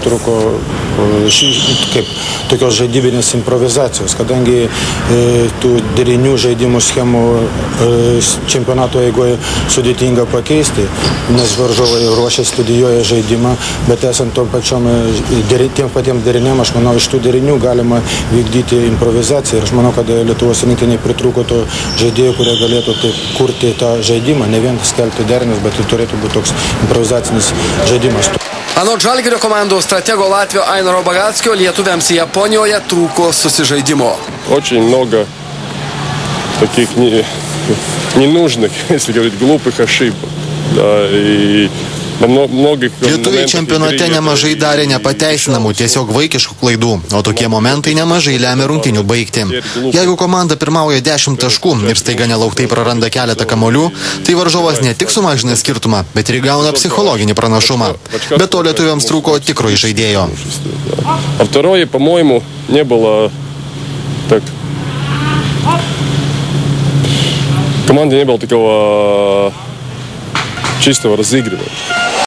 pritrūko kaip tokios žaidybinės improvizacijos, kadangi tų derinių žaidimų schemų čempionato eigoje sudėtinga pakeisti, nes varžovai ruošia, studijuoja žaidimą, bet esant tom pačiom tiem patiem deriniam, aš manau, iš tų derinių galima vykdyti improvizaciją ir aš manau, kad Lietuvos rinktinei pritrūko to žaidėjų, kurie galėtų taip kurti tą žaidimą, ne vien skelbti derinius, bet tai turėtų būti toks improvizacinis žaidimas. Anot Žalgirio komandos stratego Latvio Ainaro Bagatskio, lietuviams Japonijoje trūko susižaidimo. Очень много таких ненужных, если говорить, глупых ошибок. Да, и Lietuviai čempionate nemažai darė nepateisinamų, tiesiog vaikiškų klaidų, o tokie momentai nemažai lemia rungtynių baigti. Jeigu komanda pirmauja 10 taškų ir staiga nelauktai praranda keletą kamuolių, tai varžovas ne tik sumažina skirtumą, bet ir įgauna psichologinį pranašumą. Be to lietuviams trūko tikro žaidėjo. А второе, по-моему, не было так... В команде не было такого чистого разыгрывания.